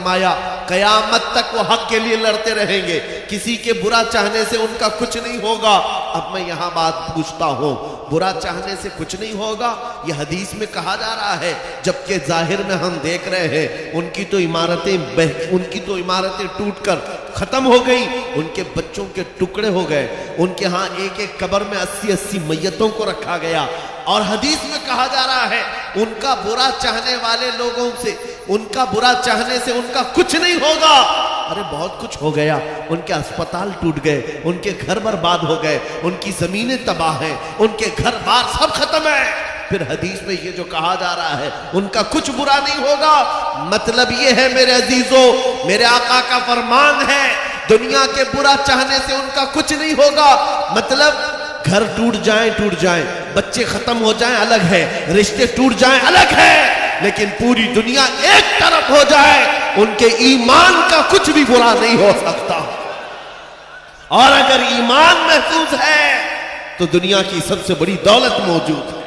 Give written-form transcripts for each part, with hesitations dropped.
फरमाया कयामत तक वो हक के लिए लड़ते रहेंगे, किसी के बुरा चाहने से उनका कुछ नहीं होगा। अब मैं यहां बात पूछता हूं, बुरा चाहने से कुछ नहीं होगा, ये हदीस में कहा जा रहा है, जबकि जाहिर में हम देख रहे हैं उनकी तो इमारतें टूटकर खत्म हो गई, उनके बच्चों के टुकड़े हो गए, उनके यहाँ एक एक कब्र में 80-80 मैयतों को रखा गया। और हदीस में कहा जा रहा है उनका बुरा चाहने वाले लोगों से, उनका बुरा चाहने से उनका कुछ नहीं होगा। अरे बहुत कुछ हो गया, उनके अस्पताल टूट गए, उनके घर बर्बाद हो गए, उनकी जमीनें तबाह हैं, उनके घर बार सब खत्म है। फिर हदीस में ये जो कहा जा रहा है उनका कुछ बुरा नहीं होगा, मतलब ये है मेरे अजीजों, मेरे आका का फरमान है दुनिया के बुरा चाहने से उनका कुछ नहीं होगा। मतलब घर टूट जाएं, बच्चे खत्म हो जाएं अलग है, रिश्ते टूट जाएं अलग है, लेकिन पूरी दुनिया एक तरफ हो जाए उनके ईमान का कुछ भी बुरा नहीं हो सकता। और अगर ईमान महफूज है तो दुनिया की सबसे बड़ी दौलत मौजूद है।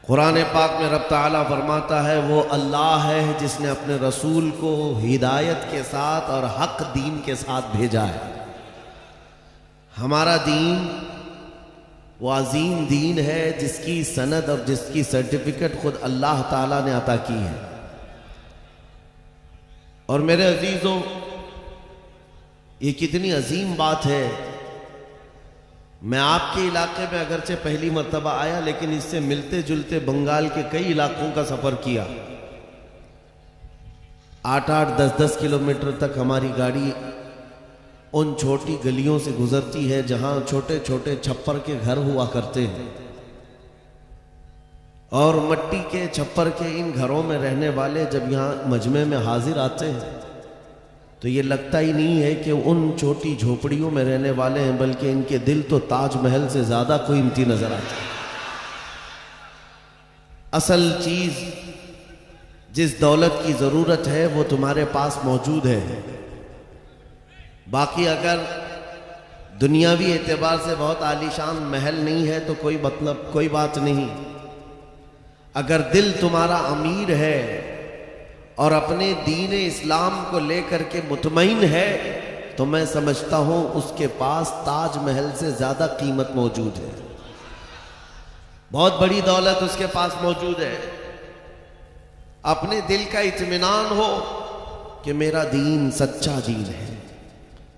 कुरान पाक में रब ताला फरमाता है वो अल्लाह है जिसने अपने रसूल को हिदायत के साथ और हक दीन के साथ भेजा है। हमारा दीन वो अजीम दीन है जिसकी सनद और जिसकी सर्टिफिकेट खुद अल्लाह ताला ने अता की है। और मेरे अजीजों, ये कितनी अजीम बात है। मैं आपके इलाके में अगरचे पहली मर्तबा आया, लेकिन इससे मिलते जुलते बंगाल के कई इलाकों का सफर किया। 8-8, 10-10 किलोमीटर तक हमारी गाड़ी उन छोटी गलियों से गुजरती है जहां छोटे छोटे छप्पर के घर हुआ करते हैं, और मट्टी के छप्पर के इन घरों में रहने वाले जब यहाँ मजमे में हाजिर आते हैं तो ये लगता ही नहीं है कि उन छोटी झोपड़ियों में रहने वाले हैं, बल्कि इनके दिल तो ताजमहल से ज्यादा कीमती नजर आते हैं। असल चीज जिस दौलत की जरूरत है वो तुम्हारे पास मौजूद है। बाकी अगर दुनियावी एतबार से बहुत आलीशान महल नहीं है तो कोई मतलब, कोई बात नहीं। अगर दिल तुम्हारा अमीर है और अपने दीन इस्लाम को लेकर के मुतमईन है तो मैं समझता हूं उसके पास ताजमहल से ज्यादा कीमत मौजूद है, बहुत बड़ी दौलत उसके पास मौजूद है। अपने दिल का इत्मीनान हो कि मेरा दीन सच्चा दीन है,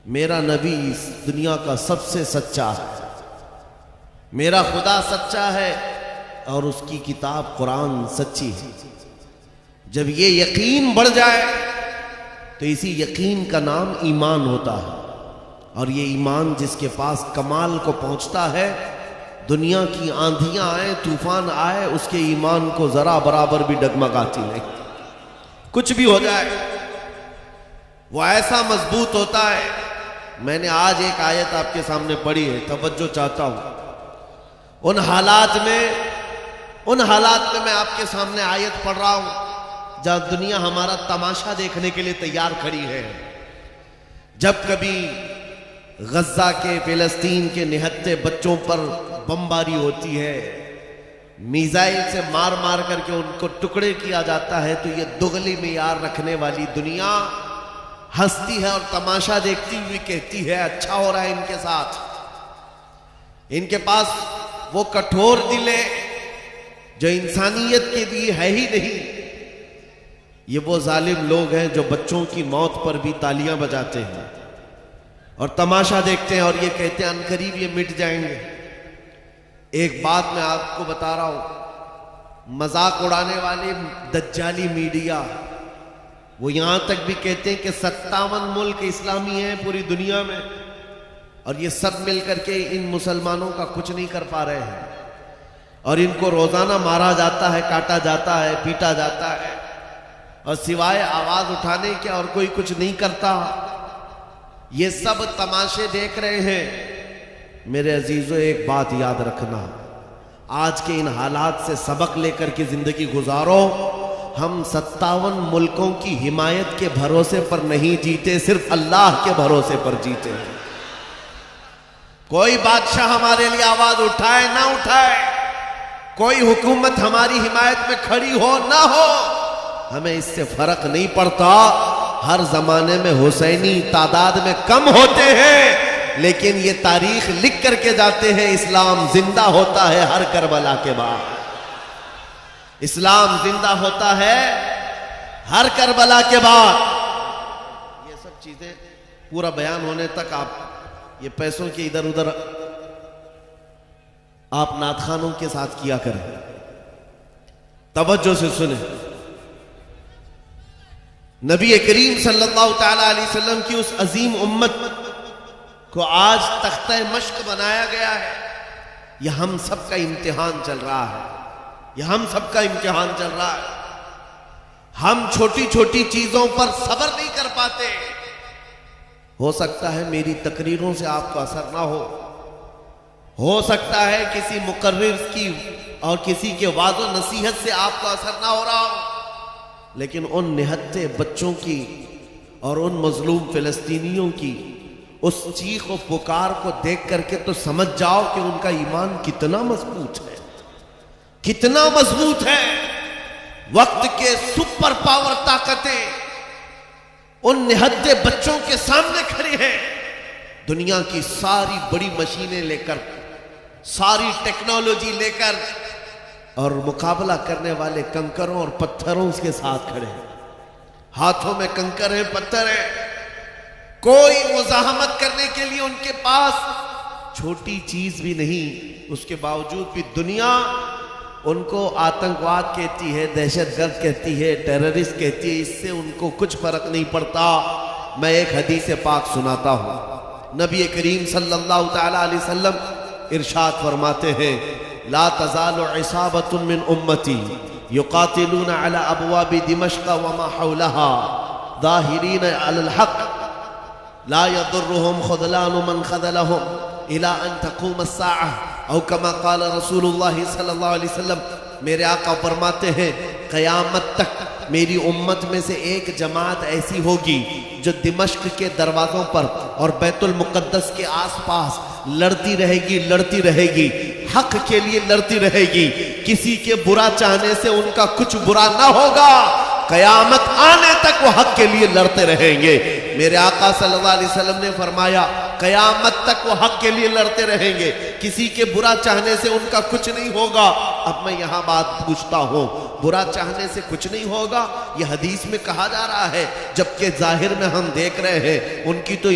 मेरा नबी इस दुनिया का सबसे सच्चा है, मेरा खुदा सच्चा है और उसकी किताब कुरान सच्ची है। जब ये यकीन बढ़ जाए तो इसी यकीन का नाम ईमान होता है। और ये ईमान जिसके पास कमाल को पहुंचता है, दुनिया की आंधियां आए, तूफान आए, उसके ईमान को जरा बराबर भी डगमगाती नहीं। कुछ भी हो जाए वो ऐसा मजबूत होता है। मैंने आज एक आयत आपके सामने पढ़ी है, तवज्जो चाहता हूं। उन हालात में मैं आपके सामने आयत पढ़ रहा हूं जहां दुनिया हमारा तमाशा देखने के लिए तैयार खड़ी है। जब कभी गज्जा के, फिलिस्तीन के निहत्ते बच्चों पर बमबारी होती है, मिसाइल से मार मार करके उनको टुकड़े किया जाता है, तो ये दुगली मियार रखने वाली दुनिया हंसती है और तमाशा देखती हुई कहती है अच्छा हो रहा है इनके साथ। इनके पास वो कठोर दिल है जो इंसानियत के लिए है ही नहीं। ये वो जालिम लोग हैं जो बच्चों की मौत पर भी तालियां बजाते हैं और तमाशा देखते हैं और ये कहते हैं अनकरीब ये मिट जाएंगे। एक बात मैं आपको बता रहा हूं, मजाक उड़ाने वाले दज्जाली मीडिया वो यहां तक भी कहते हैं कि 57 मुल्क इस्लामी हैं पूरी दुनिया में और ये सब मिलकर के इन मुसलमानों का कुछ नहीं कर पा रहे हैं, और इनको रोजाना मारा जाता है, काटा जाता है, पीटा जाता है, और सिवाय आवाज उठाने के और कोई कुछ नहीं करता। ये सब तमाशे देख रहे हैं। मेरे अजीजों, एक बात याद रखना, आज के इन हालात से सबक लेकर के जिंदगी गुजारो। हम 57 मुल्कों की हिमायत के भरोसे पर नहीं जीते, सिर्फ अल्लाह के भरोसे पर जीते हैं। कोई बादशाह हमारे लिए आवाज उठाए ना उठाए, कोई हुकूमत हमारी हिमायत में खड़ी हो ना हो, हमें इससे फर्क नहीं पड़ता। हर जमाने में हुसैनी तादाद में कम होते हैं, लेकिन ये तारीख लिख करके जाते हैं, इस्लाम जिंदा होता है हर करबला के बाद। इस्लाम जिंदा होता है हर करबला के बाद। ये सब चीजें पूरा बयान होने तक आप ये पैसों के इधर उधर आप नातखानों के साथ किया करें। तवज्जो से सुने, नबी करीम सल्लल्लाहु ताला अलैहि वसल्लम की उस अजीम उम्मत को आज तख्ते मश्क बनाया गया है। यह हम सबका इम्तिहान चल रहा है, यह हम सबका इम्तिहान चल रहा है। हम छोटी छोटी चीजों पर सब्र नहीं कर पाते। हो सकता है मेरी तकरीरों से आपको असर ना हो सकता है किसी मुकर्रिर की और किसी के वाज़ो नसीहत से आपको असर ना हो रहा हो, लेकिन उन निहत्ते बच्चों की और उन मजलूम फिलिस्तीनियों की उस चीख और पुकार को देख करके तो समझ जाओ कि उनका ईमान कितना मजबूत है, कितना मजबूत है। वक्त के सुपर पावर ताकतें उन निहत्ते बच्चों के सामने खड़े हैं। दुनिया की सारी बड़ी मशीनें लेकर, सारी टेक्नोलॉजी लेकर, और मुकाबला करने वाले कंकरों और पत्थरों के साथ खड़े हैं। हाथों में कंकर है, पत्थर है, कोई मुजाहमत करने के लिए उनके पास छोटी चीज भी नहीं। उसके बावजूद भी दुनिया उनको आतंकवाद कहती है, दहशतगर्द कहती है, टेररिस्ट कहती है। इससे उनको कुछ फर्क नहीं पड़ता। मैं एक हदीस पाक सुनाता हूं। नबी करीम सल्लल्लाहु ताला अलैहि वसल्लम इरशाद फरमाते हैं, ला तज़ालु इसाबतुन मिन उम्मती युकातिलूना अला अबवाबि दिमश्क व मा हौलहा ज़ाहिरीन अलल हक़ ला यदुर्रुहुम ख़ुज़लानु मन ख़ज़लहुम इला अन तक़ूम अस्साअह औ कमा क़ाल रसूलुल्लाह सल्लल्लाहु अलैहि वसल्लम। मेरे आका फरमाते हैं, क़यामत तक मेरी उम्मत में से एक जमात ऐसी होगी जो दिमश्क के दरवाज़ों पर और बैतुल मुक़द्दस के आसपास लड़ती रहेगी, हक के लिए लड़ती रहेगी। किसी के बुरा चाहने से उनका कुछ बुरा ना होगा। क़यामत आने तक वो हक के लिए लड़ते रहेंगे। मेरे आका सल्लल्लाहु अलैहि वसल्लम ने फरमाया, क़यामत तक वो हक के लिए लड़ते रहेंगे, किसी के बुरा चाहने से उनका कुछ नहीं होगा। अब मैं यहाँ बात पूछता हूँ, बुरा चाहने से कुछ नहीं होगा, यह हदीस में कहा जा रहा है, जबकि जाहिर में हम देख रहे हैं उनकी तो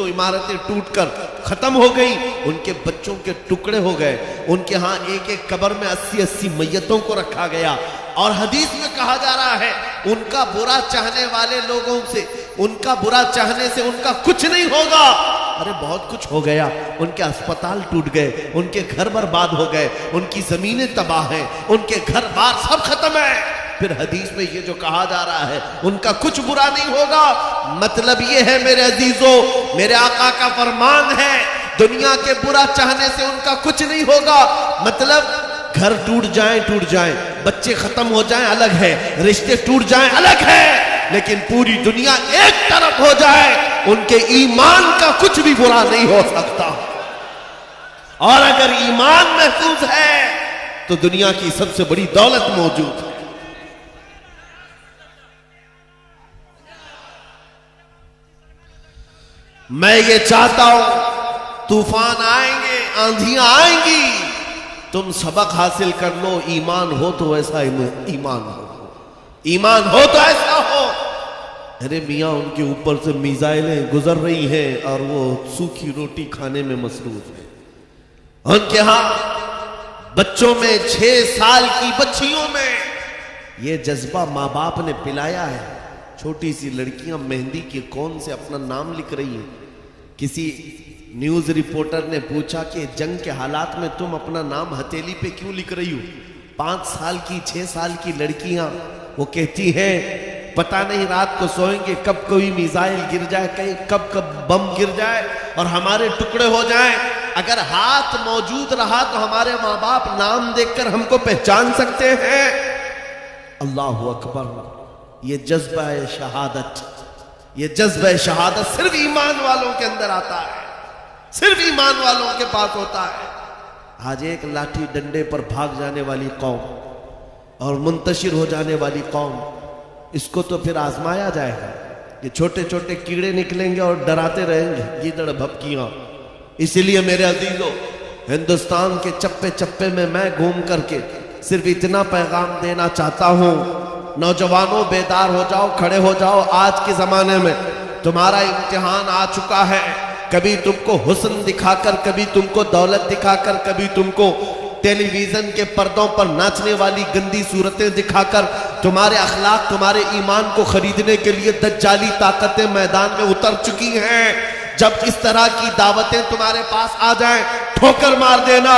इमारतें टूटकर खत्म हो गई, उनके बच्चों के टुकड़े हो गए, उनके यहाँ एक एक कब्र में 80-80 मैयतों को रखा गया। और हदीस में कहा जा रहा है, उनका बुरा चाहने वाले लोगों से, उनका बुरा चाहने से उनका कुछ नहीं होगा। अरे बहुत कुछ हो गया, उनके अस्पताल टूट गए, उनके घर बर्बाद हो गए, उनकी जमीनें तबाह हैं, उनके घर बार सब खत्म है। फिर हदीस में ये जो कहा जा रहा है, उनका कुछ बुरा नहीं होगा, मतलब ये है मेरे अजीजों, मेरे आका का फरमान है, दुनिया के बुरा चाहने से उनका कुछ नहीं होगा। मतलब घर टूट जाएं, बच्चे खत्म हो जाएं अलग है, रिश्ते टूट जाएं अलग है, लेकिन पूरी दुनिया एक तरफ हो जाए, उनके ईमान का कुछ भी बुरा नहीं हो सकता। और अगर ईमान महफूज है तो दुनिया की सबसे बड़ी दौलत मौजूद है। मैं ये चाहता हूं, तूफान आएंगे, आंधियां आएंगी, तुम सबक हासिल कर लो। ईमान हो तो ऐसा ईमान हो तो ऐसा हो। अरे मियाँ, उनके ऊपर से मिसाइलें गुजर रही हैं और वो सूखी रोटी खाने में मसरूफ है। उनके यहाँ बच्चों में 6 साल की बच्चियों में ये जज्बा माँ बाप ने पिलाया है। छोटी सी लड़कियां मेहंदी के कौन से अपना नाम लिख रही हैं। किसी न्यूज रिपोर्टर ने पूछा कि जंग के हालात में तुम अपना नाम हथेली पे क्यों लिख रही हो। 5 साल की 6 साल की लड़कियां वो कहती हैं, पता नहीं रात को सोएंगे कब कोई मिसाइल गिर जाए, कहीं कब बम गिर जाए और हमारे टुकड़े हो जाएं। अगर हाथ मौजूद रहा तो हमारे माँ बाप नाम देखकर हमको पहचान सकते हैं। अल्लाहु अकबर। ये जज्बा है शहादत, ये जज्बा है शहादत सिर्फ ईमान वालों के अंदर आता है, सिर्फ ईमान वालों के पास होता है। आज एक लाठी डंडे पर भाग जाने वाली कौम और मुंतशिर हो जाने वाली कौम, इसको तो फिर आजमाया जाएगा। ये छोटे छोटे कीड़े निकलेंगे और डराते रहेंगे गीदड़ भपकियां। इसीलिए मेरे अजीजों, हिंदुस्तान के चप्पे चप्पे में मैं घूम करके सिर्फ इतना पैगाम देना चाहता हूं, नौजवानों बेदार हो जाओ, खड़े हो जाओ। आज के जमाने में तुम्हारा इम्तिहान आ चुका है। कभी तुमको हुस्न दिखाकर, कभी तुमको दौलत दिखाकर, कभी तुमको टेलीविजन के पर्दों पर नाचने वाली गंदी सूरतें दिखाकर तुम्हारे अखलाक, तुम्हारे ईमान को खरीदने के लिए दज्जाली ताकतें मैदान में उतर चुकी हैं। जब इस तरह की दावतें तुम्हारे पास आ जाएं, ठोकर मार देना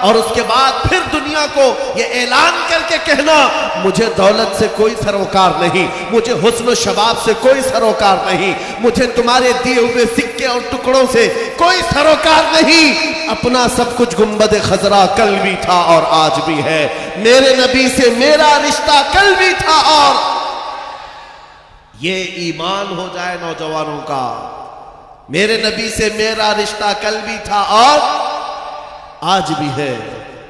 और उसके बाद फिर दुनिया को ये ऐलान करके कहना, मुझे दौलत से कोई सरोकार नहीं, मुझे हुस्न शबाब से कोई सरोकार नहीं, मुझे तुम्हारे दिए हुए सिक्के और टुकड़ों से कोई सरोकार नहीं। अपना सब कुछ गुंबद खजरा कल भी था और आज भी है। मेरे नबी से मेरा रिश्ता कल भी था और ये ईमान हो जाए नौजवानों का। मेरे नबी से मेरा रिश्ता कल भी था और आज भी है।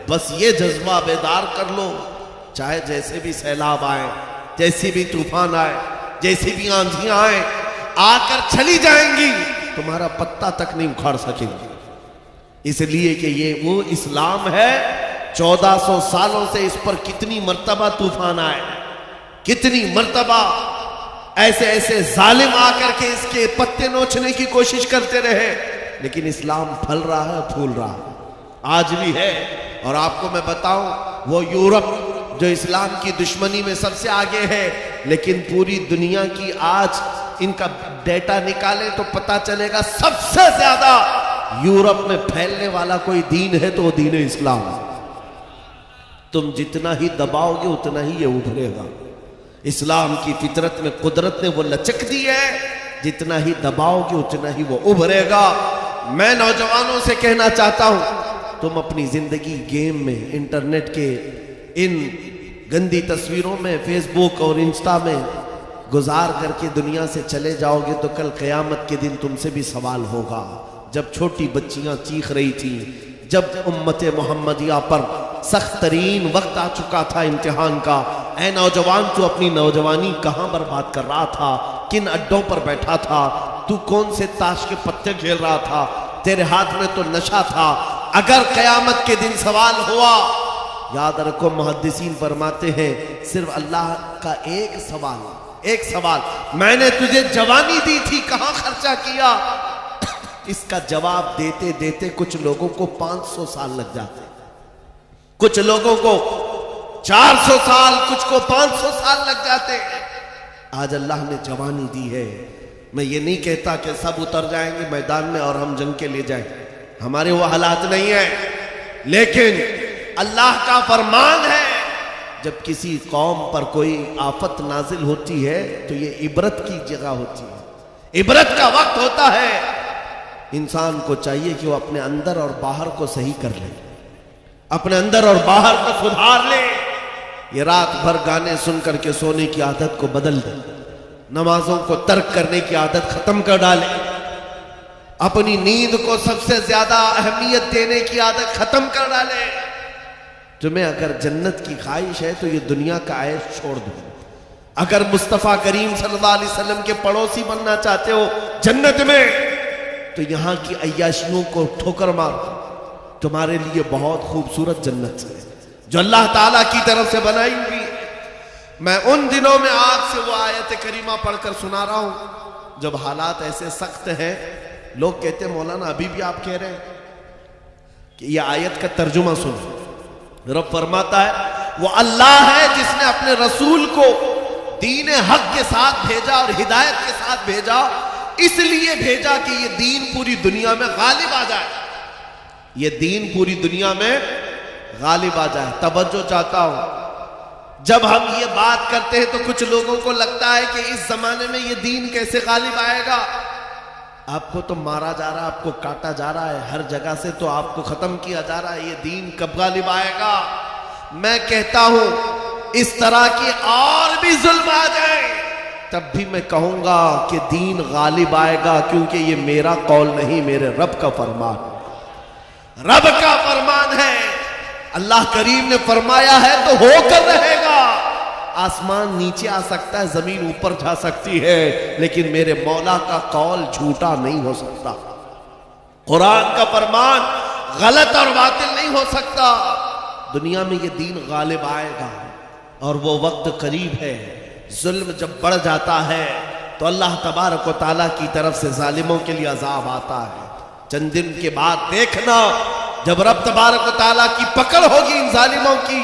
बस ये जज्बा बेदार कर लो। चाहे जैसे भी सैलाब आए, जैसी भी तूफान आए, जैसी भी आंधियां आए, आकर चली जाएंगी, तुम्हारा पत्ता तक नहीं उखाड़ सकेंगी। इसलिए कि ये वो इस्लाम है। 1400 सालों से इस पर कितनी मर्तबा तूफान आए, कितनी मर्तबा ऐसे ऐसे जालिम आकर के इसके पत्ते नोचने की कोशिश करते रहे, लेकिन इस्लाम फल रहा है, फूल रहा है, आज भी है। और आपको मैं बताऊं, वो यूरोप जो इस्लाम की दुश्मनी में सबसे आगे है, लेकिन पूरी दुनिया की आज इनका डेटा निकालें तो पता चलेगा सबसे ज्यादा यूरोप में फैलने वाला कोई दीन है तो वो दीन इस्लाम। तुम जितना ही दबाओगे उतना ही ये उभरेगा। इस्लाम की फितरत में कुदरत ने वो लचक दी है, जितना ही दबाओगे उतना ही वो उभरेगा। मैं नौजवानों से कहना चाहता हूं, तुम अपनी जिंदगी गेम में, इंटरनेट के इन गंदी तस्वीरों में, फेसबुक और इंस्टा में गुजार करके दुनिया से चले जाओगे तो कल क़यामत के दिन तुमसे भी सवाल होगा। जब छोटी बच्चियां चीख रही थी, जब उम्मते मोहम्मदिया पर सख्त तरीन वक्त आ चुका था इम्तिहान का, ऐ नौजवान तू अपनी नौजवानी कहाँ बर्बाद कर रहा था, किन अड्डों पर बैठा था, तू कौन से ताश के पत्ते खेल रहा था, तेरे हाथ में तो नशा था। अगर क़यामत के दिन सवाल हुआ, याद रखो मुहद्दिसीन फरमाते हैं सिर्फ अल्लाह का एक सवाल, मैंने तुझे जवानी दी थी, कहाँ खर्चा किया। इसका जवाब देते देते कुछ लोगों को 500 साल लग जाते, कुछ लोगों को 400 साल, कुछ को 500 साल लग जाते। आज अल्लाह ने जवानी दी है। मैं ये नहीं कहता कि सब उतर जाएंगे मैदान में और हम जंग के लिए जाएं, हमारे वो हालात नहीं है, लेकिन अल्लाह का फरमान है, जब किसी कौम पर कोई आफत नाजिल होती है तो ये इबरत की जगह होती है, इबरत का वक्त होता है। इंसान को चाहिए कि वो अपने अंदर और बाहर को सही कर ले, अपने अंदर और बाहर को सुधार ले। ये रात भर गाने सुन करके सोने की आदत को बदल दे, नमाजों को तर्क करने की आदत खत्म कर डाले, अपनी नींद को सबसे ज्यादा अहमियत देने की आदत खत्म कर डाले। तुम्हें अगर जन्नत की ख्वाहिश है तो ये दुनिया का ऐश छोड़ दो। अगर मुस्तफ़ा करीम सल्लल्लाहु अलैहि वसल्लम के पड़ोसी बनना चाहते हो जन्नत में, तो यहां की अय्याशियों को ठोकर मारो। तुम्हारे लिए बहुत खूबसूरत जन्नत है जो अल्लाह ताला की तरफ से बनाई हुई। मैं उन दिनों में आपसे वो आयत करीमा पढ़कर सुना रहा हूं जब हालात ऐसे सख्त हैं, लोग कहते हैं मौलाना अभी भी आप कह रहे हैं कि ये आयत का तर्जुमा सुनो। रब फरमाता है वो अल्लाह है जिसने अपने रसूल को दीन हक के साथ भेजा और हिदायत के साथ भेजा, इसलिए भेजा कि ये दीन पूरी दुनिया में गालिब आ जाए, ये दीन पूरी दुनिया में गालिब आ जाए। तवज्जो चाहता हूं, जब हम ये बात करते हैं तो कुछ लोगों को लगता है कि इस जमाने में ये दीन कैसे गालिब आएगा। आपको तो मारा जा रहा है, आपको काटा जा रहा है, हर जगह से तो आपको खत्म किया जा रहा है, ये दीन कब गालिब आएगा। मैं कहता हूं इस तरह की और भी जुल्म आ जाए तब भी मैं कहूंगा कि दीन गालिब आएगा, क्योंकि ये मेरा कौल नहीं, मेरे रब का फरमान, रब का फरमान है। अल्लाह करीम ने फरमाया है तो होकर रहेगा। आसमान नीचे आ सकता है, जमीन ऊपर जा सकती है, लेकिन मेरे मौला का कौल झूठा नहीं हो सकता। कुरान का फरमान गलत और बातिल नहीं हो सकता। दुनिया में ये दीन गालिब आएगा और वो वक्त करीब है। जुल्म जब बढ़ जाता है तो अल्लाह तबारक व तआला की तरफ से जालिमों के लिए अजाब आता है। चंद दिन के बाद देखना, जब रब तबारक व तआला की पकड़ होगी इन जालिमों की,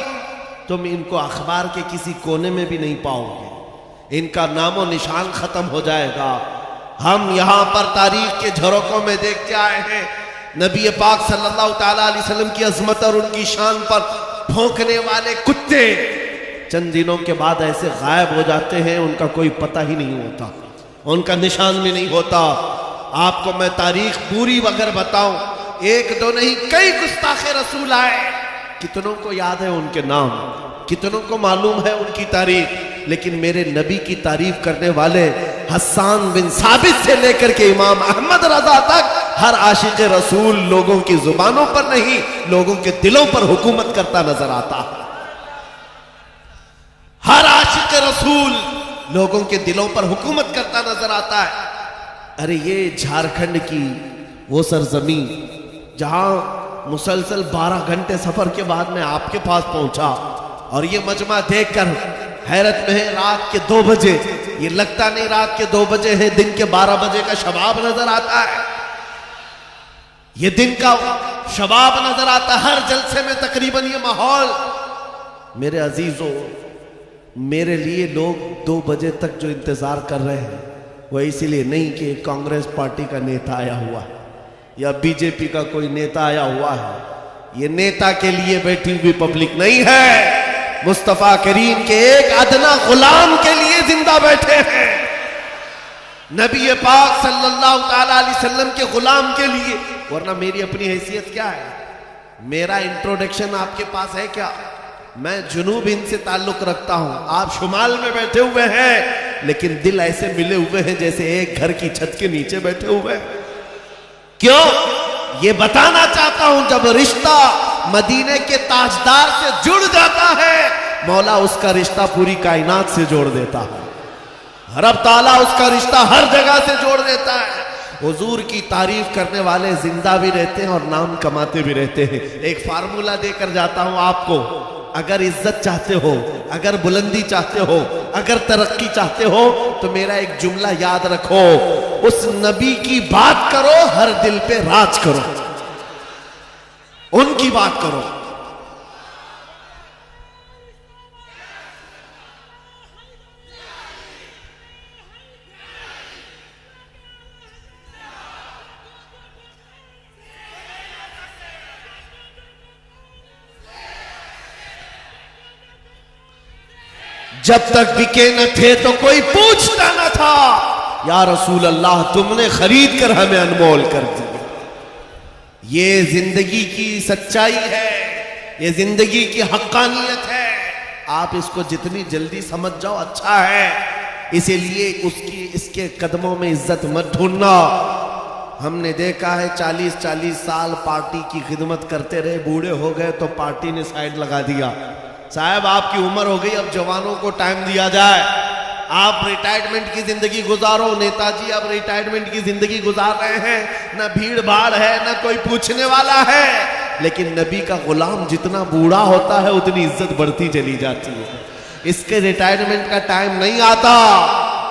तुम इनको अखबार के किसी कोने में भी नहीं पाओगे। इनका नामो निशान खत्म हो जाएगा। हम यहां पर तारीख के झरोकों में देखते आए हैं, नबी पाक सल्लल्लाहु तआला अलैहि वसल्लम की अजमत और उनकी शान पर भौंकने वाले कुत्ते चंद दिनों के बाद ऐसे गायब हो जाते हैं, उनका कोई पता ही नहीं होता, उनका निशान भी नहीं होता। आपको मैं तारीख पूरी अगर बताऊं, एक दो नहीं कई गुस्ताखे रसूल आए, कितनों को याद है उनके नाम, कितनों को मालूम है उनकी तारीख, लेकिन मेरे नबी की तारीफ करने वाले हस्सान बिन साबित से लेकर के इमाम अहमद रजा तक हर आशिक रसूल लोगों की जुबानों पर नहीं, लोगों के दिलों पर हुकूमत करता नजर आता है। हर आशिक रसूल लोगों के दिलों पर हुकूमत करता नजर आता है। अरे ये झारखंड की वो सरजमीन जहां मुसलसल 12 घंटे सफर के बाद मैं आपके पास पहुंचा और ये मजमा देखकर हैरत में है। रात के 2 बजे, ये लगता नहीं रात के 2 बजे है, दिन के 12 बजे का शबाब नजर आता है, ये दिन का शबाब नजर आता है। हर जलसे में तकरीबन ये माहौल। मेरे अजीजों, मेरे लिए लोग 2 बजे तक जो इंतजार कर रहे हैं वो इसीलिए नहीं कि कांग्रेस पार्टी का नेता आया हुआ है या बीजेपी का कोई नेता आया हुआ है, ये नेता के लिए बैठी हुई पब्लिक नहीं है, मुस्तफा करीम के एक अदना गुलाम के लिए जिंदा बैठे हैं, नबी पाक सल्लल्लाहु तआला अलैहि वसल्लम के गुलाम के लिए। वरना मेरी अपनी हैसियत क्या है, मेरा इंट्रोडक्शन आपके पास है क्या? मैं जुनूब हिंद से ताल्लुक रखता हूं, आप शुमाल में बैठे हुए हैं, लेकिन दिल ऐसे मिले हुए हैं जैसे एक घर की छत के नीचे बैठे हुए हैं। क्यों? ये बताना चाहता हूं, जब रिश्ता मदीने के ताजदार से जुड़ जाता है, मौला उसका रिश्ता पूरी कायनात से जोड़ देता है, रब ताला उसका रिश्ता हर जगह से जोड़ देता है। हुजूर की तारीफ करने वाले जिंदा भी रहते हैं और नाम कमाते भी रहते हैं। एक फार्मूला देकर जाता हूं आपको, अगर इज्जत चाहते हो, अगर बुलंदी चाहते हो, अगर तरक्की चाहते हो, तो मेरा एक जुमला याद रखो, उस नबी की बात करो, हर दिल पे राज करो, उनकी बात करो। जब तक बिके न थे तो कोई पूछता न था, या रसूल अल्लाह तुमने खरीद कर हमें अनमोल कर दिया। ये जिंदगी की सच्चाई है, ये जिंदगी की हक्कानियत है। आप इसको जितनी जल्दी समझ जाओ अच्छा है, इसीलिए उसकी इसके कदमों में इज्जत मत ढूंढना। हमने देखा है 40-40 साल पार्टी की खिदमत करते रहे, बूढ़े हो गए तो पार्टी ने साइड लगा दिया। साहब आपकी उम्र हो गई, अब जवानों को टाइम दिया जाए, आप रिटायरमेंट की जिंदगी गुजारो। नेताजी अब रिटायरमेंट की जिंदगी गुजार रहे हैं, ना भीड़ भाड़ है, ना कोई पूछने वाला है, लेकिन नबी का गुलाम जितना बूढ़ा होता है उतनी इज्जत बढ़ती चली जाती है। इसके रिटायरमेंट का टाइम नहीं आता।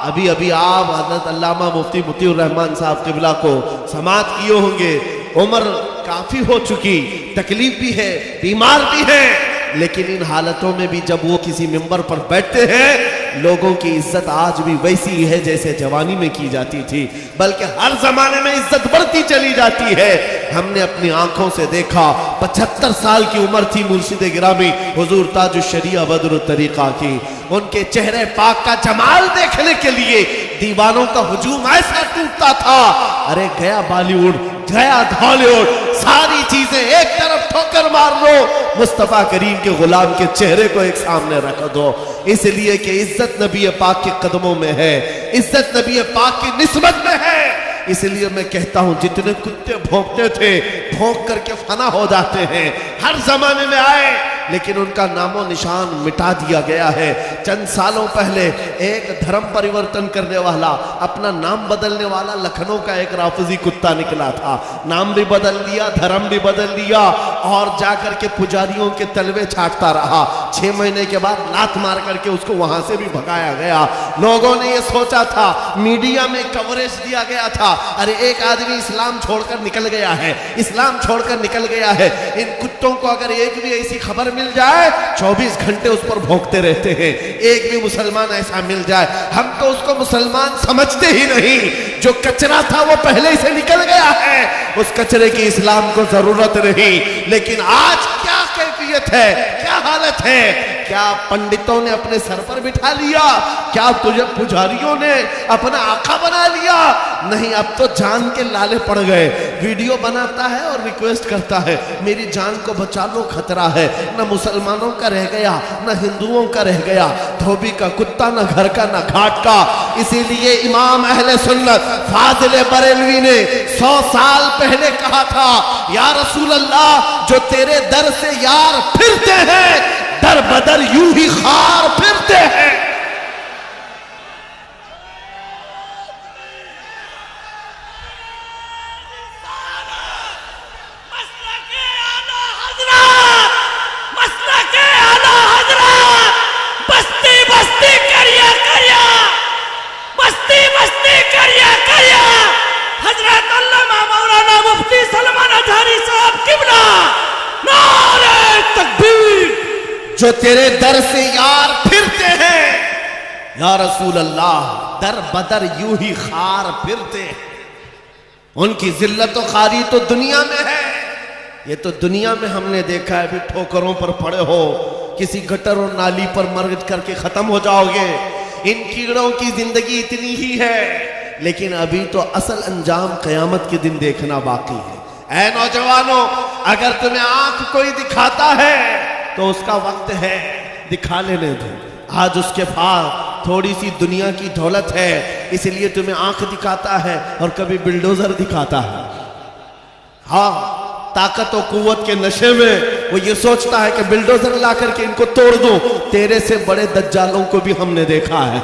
अभी अभी आप हजरत अल्लामा मुफ्ती मुतीउर रहमान साहब क़िबला को समाअत किए होंगे, उम्र काफी हो चुकी, तकलीफ भी है, बीमार भी है, लेकिन इन हालतों में भी जब वो किसी मिंबर पर बैठते हैं, लोगों की इज्जत आज भी वैसी ही है जैसे जवानी में की जाती थी, बल्कि हर जमाने में इज्जत बढ़ती चली जाती है। हमने अपनी आंखों से देखा, 75 साल की उम्र थी मुर्शिद गिरामी हुजूर ताजुश शरिया बदरुल तरीका की, उनके चेहरे पाक का जमाल देखने के लिए दीवानों का हुजूम ऐसा टूटता था। अरे गया बॉलीवुड, गया हॉलीवुड, सारी चीजें एक तरफ ठोकर मार लो, मुस्तफा करीम के गुलाम के चेहरे को एक सामने रख दो, इसलिए कि इज्जत नबी पाक के कदमों में है, इज्जत नबी पाक की निस्बत में है। इसलिए मैं कहता हूं, जितने कुत्ते भौंकते थे भौंक करके फना हो जाते हैं। हर जमाने में आए, लेकिन उनका नामो निशान मिटा दिया गया है। चंद सालों पहले एक धर्म परिवर्तन करने वाला, अपना नाम बदलने वाला लखनऊ का एक राफजी कुत्ता निकला था। नाम भी बदल दिया, धर्म भी बदल दिया और जाकर के पुजारियों के तलवे छाटता रहा। 6 महीने के बाद लात मार करके उसको वहां से भी भगाया गया। लोगों ने ये सोचा था, मीडिया में कवरेज दिया गया था, अरे एक आदमी इस्लाम छोड़कर निकल गया है, इस्लाम छोड़कर निकल गया है। इन कुत्तों को अगर एक भी ऐसी खबर मिल जाए 24 घंटे उस पर भौंकते रहते हैं। एक भी मुसलमान ऐसा मिल जाए, हम तो उसको मुसलमान समझते ही नहीं। जो कचरा था वो पहले से निकल गया है, उस कचरे की इस्लाम को जरूरत नहीं। लेकिन आज क्या कैफियत है, क्या हालत है? क्या पंडितों ने अपने सर पर बिठा लिया? क्या तुझे पुजारियों ने अपना आका बना लिया? नहीं, अब तो जान के लाले पड़ गए। वीडियो बनाता है और रिक्वेस्ट करता है, मेरी जान को बचा लो, खतरा है। न मुसलमानों का रह गया, न हिंदुओं का रह गया, धोबी का कुत्ता, न घर का न घाट का। इसीलिए इमाम अहले सुन्नत फाजिल बरेलवी ने 100 साल पहले कहा था, या रसूल अल्लाह, जो तेरे दर से यार फिरते हैं, दर बदर यूं ही खार फिरते हैं। जो तेरे दर से यार फिरते हैं, या रसूल अल्लाह, दर बदर यूं ही खार फिरते हैं। उनकी जिल्लत और खारी तो दुनिया में है, ये तो दुनिया में हमने देखा है। भी ठोकरों पर पड़े हो, किसी गटर और नाली पर मर करके खत्म हो जाओगे। इन कीड़ों की जिंदगी इतनी ही है, लेकिन अभी तो असल अंजाम क़यामत के दिन देखना बाकी है। ऐ नौजवानों, अगर तुम्हें आंख कोई दिखाता है तो उसका वक्त है, दिखा लेने दो। आज उसके पास थोड़ी सी दुनिया की दौलत है, इसलिए तुम्हें आंख दिखाता है और कभी बिल्डोजर दिखाता है। हाँ, ताकत और कुव्वत के नशे में वो ये सोचता है कि बिल्डोजर ला करके इनको तोड़ दूं। तेरे से बड़े दज्जालों को भी हमने देखा है।